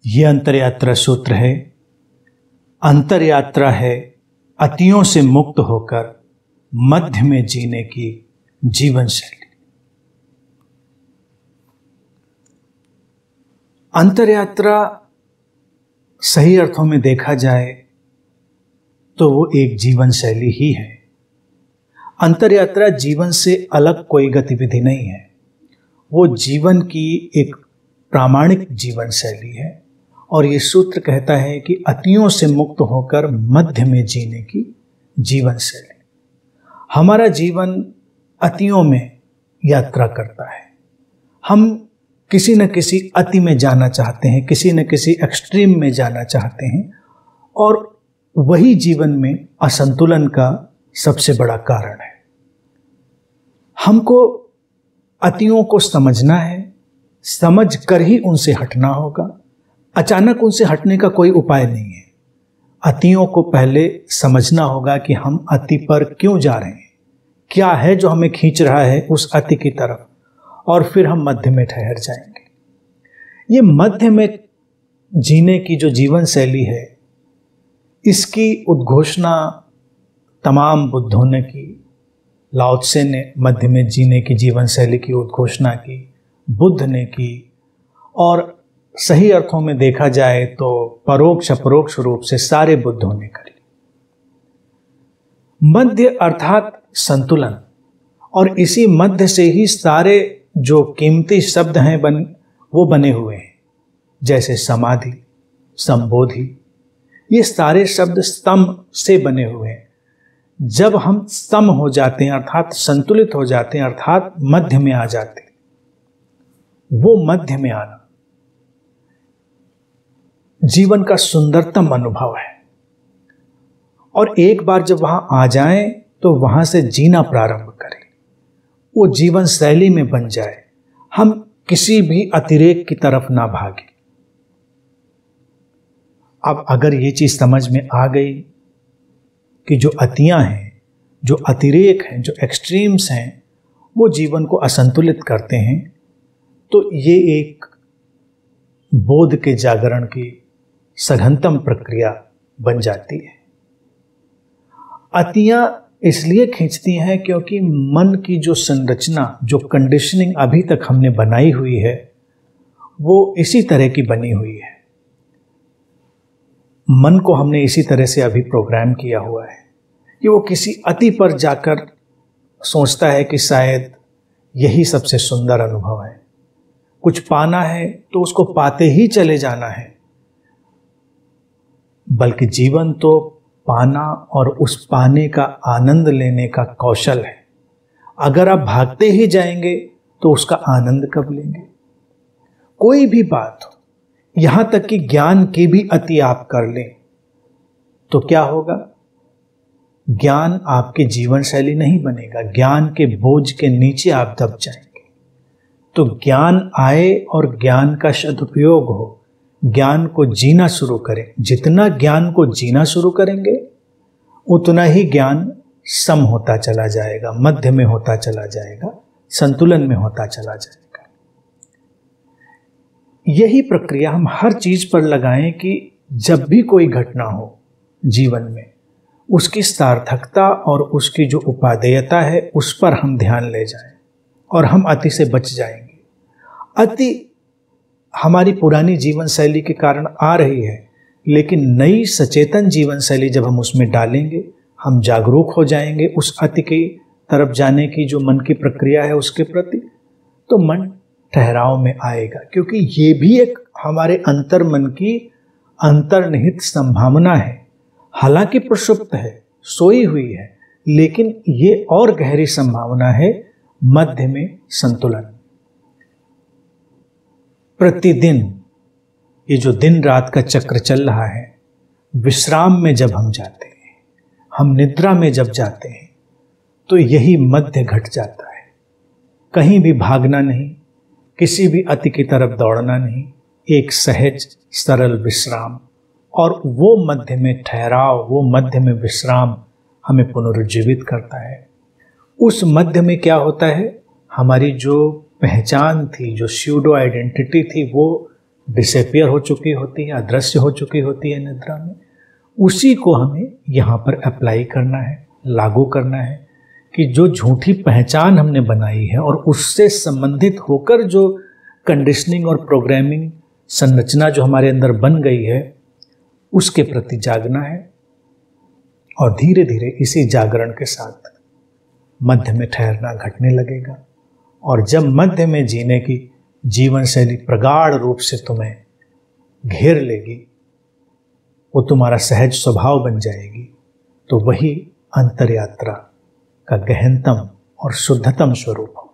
ये अंतरयात्रा सूत्र है। अंतरयात्रा है अतियों से मुक्त होकर मध्य में जीने की जीवन शैली। अंतरयात्रा सही अर्थों में देखा जाए तो वो एक जीवन शैली ही है। अंतरयात्रा जीवन से अलग कोई गतिविधि नहीं है, वो जीवन की एक प्रामाणिक जीवन शैली है। और ये सूत्र कहता है कि अतियों से मुक्त होकर मध्य में जीने की जीवन शैली। हमारा जीवन अतियों में यात्रा करता है। हम किसी न किसी अति में जाना चाहते हैं, किसी न किसी एक्सट्रीम में जाना चाहते हैं, और वही जीवन में असंतुलन का सबसे बड़ा कारण है। हमको अतियों को समझना है, समझ कर ही उनसे हटना होगा। अचानक उनसे हटने का कोई उपाय नहीं है। अतियों को पहले समझना होगा कि हम अति पर क्यों जा रहे हैं, क्या है जो हमें खींच रहा है उस अति की तरफ, और फिर हम मध्य में ठहर जाएंगे। ये मध्य में जीने की जो जीवन शैली है, इसकी उद्घोषणा तमाम बुद्धों ने की। लाओ त्से ने मध्य में जीने की जीवन शैली की उद्घोषणा की, बुद्ध ने की, और सही अर्थों में देखा जाए तो परोक्ष अपरोक्ष रूप से सारे बुद्धों ने करी। मध्य अर्थात संतुलन, और इसी मध्य से ही सारे जो कीमती शब्द हैं वो बने हुए हैं, जैसे समाधि, संबोधि, ये सारे शब्द स्तंभ से बने हुए हैं। जब हम सम हो जाते हैं अर्थात संतुलित हो जाते हैं, अर्थात मध्य में आ जाते हैं, वो मध्य में आना जीवन का सुंदरतम अनुभव है। और एक बार जब वहां आ जाएं तो वहां से जीना प्रारंभ करें, वो जीवन शैली में बन जाए। हम किसी भी अतिरेक की तरफ ना भागे। अब अगर ये चीज समझ में आ गई कि जो अतियां हैं, जो अतिरेक हैं, जो एक्सट्रीम्स हैं, वो जीवन को असंतुलित करते हैं, तो ये एक बोध के जागरण की सघनतम प्रक्रिया बन जाती है। अतियां इसलिए खींचती हैं क्योंकि मन की जो संरचना, जो कंडीशनिंग अभी तक हमने बनाई हुई है, वो इसी तरह की बनी हुई है। मन को हमने इसी तरह से अभी प्रोग्राम किया हुआ है कि वो किसी अति पर जाकर सोचता है कि शायद यही सबसे सुंदर अनुभव है। कुछ पाना है तो उसको पाते ही चले जाना है, बल्कि जीवन तो पाना और उस पाने का आनंद लेने का कौशल है। अगर आप भागते ही जाएंगे तो उसका आनंद कब लेंगे? कोई भी बात हो, यहां तक कि ज्ञान की भी अति आप कर लें तो क्या होगा? ज्ञान आपकी जीवन शैली नहीं बनेगा। ज्ञान के बोझ के नीचे आप दब जाएंगे। तो ज्ञान आए और ज्ञान का सदुपयोग हो, ज्ञान को जीना शुरू करें। जितना ज्ञान को जीना शुरू करेंगे उतना ही ज्ञान सम होता चला जाएगा, मध्य में होता चला जाएगा, संतुलन में होता चला जाएगा। यही प्रक्रिया हम हर चीज पर लगाएं कि जब भी कोई घटना हो जीवन में, उसकी सार्थकता और उसकी जो उपादेयता है उस पर हम ध्यान ले जाएं और हम अति से बच जाएंगे। अति हमारी पुरानी जीवन शैली के कारण आ रही है, लेकिन नई सचेतन जीवन शैली जब हम उसमें डालेंगे, हम जागरूक हो जाएंगे उस अति की तरफ जाने की जो मन की प्रक्रिया है उसके प्रति, तो मन ठहराव में आएगा। क्योंकि ये भी एक हमारे अंतर मन की अंतर्निहित संभावना है। हालांकि प्रसुप्त है, सोई हुई है, लेकिन ये और गहरी संभावना है मध्य में संतुलन। प्रतिदिन ये जो दिन रात का चक्र चल रहा है, विश्राम में जब हम जाते हैं, हम निद्रा में जब जाते हैं, तो यही मध्य घट जाता है। कहीं भी भागना नहीं, किसी भी अति की तरफ दौड़ना नहीं, एक सहज सरल विश्राम, और वो मध्य में ठहराव, वो मध्य में विश्राम हमें पुनरुज्जीवित करता है। उस मध्य में क्या होता है? हमारी जो पहचान थी, जो स्यूडो आइडेंटिटी थी, वो डिसअपियर हो चुकी होती है, अदृश्य हो चुकी होती है निद्रा में, उसी को हमें यहाँ पर अप्लाई करना है, लागू करना है कि जो झूठी पहचान हमने बनाई है और उससे संबंधित होकर जो कंडीशनिंग और प्रोग्रामिंग संरचना जो हमारे अंदर बन गई है, उसके प्रति जागना है। और धीरे धीरे इसी जागरण के साथ मध्य में ठहरना घटने लगेगा। और जब मध्य में जीने की जीवन शैली प्रगाढ़ रूप से तुम्हें घेर लेगी, वो तुम्हारा सहज स्वभाव बन जाएगी, तो वही अंतर यात्रा का गहनतम और शुद्धतम स्वरूप हो।